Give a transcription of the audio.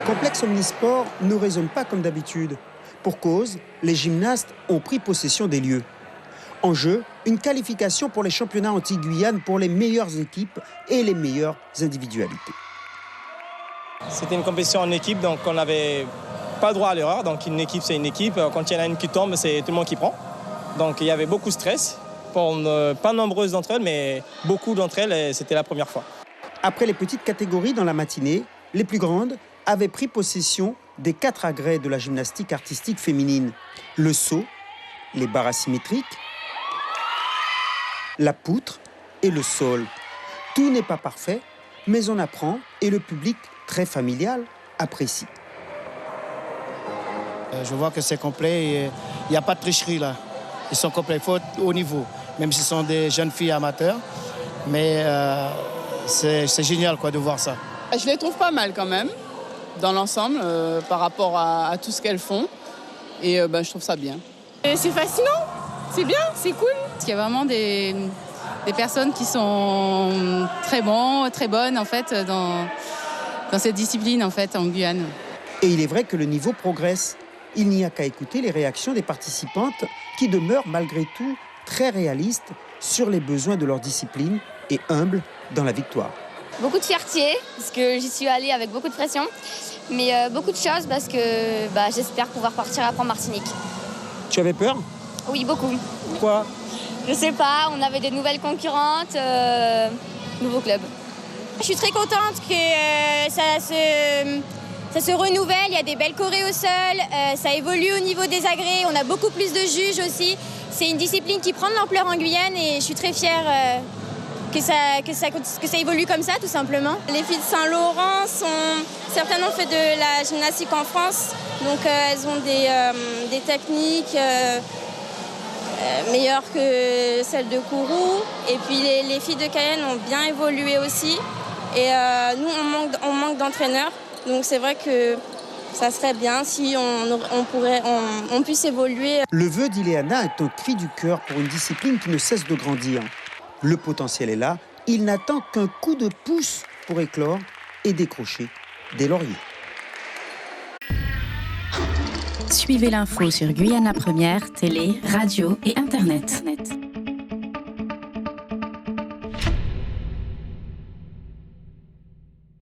Complexe Omnisport ne raisonne pas comme d'habitude. Pour cause, les gymnastes ont pris possession des lieux. En jeu, une qualification pour les championnats Antilles-Guyane pour les meilleures équipes et les meilleures individualités. C'était une compétition en équipe, donc on n'avait pas droit à l'erreur. Donc une équipe, c'est une équipe. Quand il y en a une qui tombe, c'est tout le monde qui prend. Donc il y avait beaucoup de stress. Pour pas nombreuses d'entre elles, mais beaucoup d'entre elles, et c'était la première fois. Après les petites catégories dans la matinée, les plus grandes avaient pris possession des 4 agrès de la gymnastique artistique féminine. Le saut, les barres asymétriques, la poutre et le sol. Tout n'est pas parfait, mais on apprend et le public, très familial, apprécie. Je vois que c'est complet, il n'y a pas de tricherie là. Ils sont complets, il faut être au niveau, même si ce sont des jeunes filles amateurs. Mais c'est génial quoi, de voir ça. Je les trouve pas mal quand même, dans l'ensemble, par rapport à tout ce qu'elles font. Et je trouve ça bien. C'est fascinant, c'est bien, c'est cool. Il y a vraiment des personnes qui sont très bonnes en fait, dans cette discipline en fait, en Guyane. Et il est vrai que le niveau progresse. Il n'y a qu'à écouter les réactions des participantes qui demeurent malgré tout très réalistes sur les besoins de leur discipline et humbles dans la victoire. Beaucoup de fierté, parce que j'y suis allée avec beaucoup de pression, mais beaucoup de choses parce que j'espère pouvoir partir après en Martinique. Tu avais peur? Oui, beaucoup. Pourquoi? Je sais pas, on avait des nouvelles concurrentes, nouveau club. Je suis très contente que ça se renouvelle, il y a des belles chorés au sol, ça évolue au niveau des agrès, on a beaucoup plus de juges aussi. C'est une discipline qui prend de l'ampleur en Guyane et je suis très fière que ça évolue comme ça, tout simplement. Les filles de Saint-Laurent certaines ont fait de la gymnastique en France, donc elles ont des techniques meilleures que celles de Kourou. Et puis les filles de Cayenne ont bien évolué aussi. Et nous, on manque d'entraîneurs. Donc c'est vrai que ça serait bien si on puisse évoluer. Le vœu d'Ileana est un cri du cœur pour une discipline qui ne cesse de grandir. Le potentiel est là, il n'attend qu'un coup de pouce pour éclore et décrocher des lauriers. Suivez l'info sur Guyana Première, télé, radio et Internet.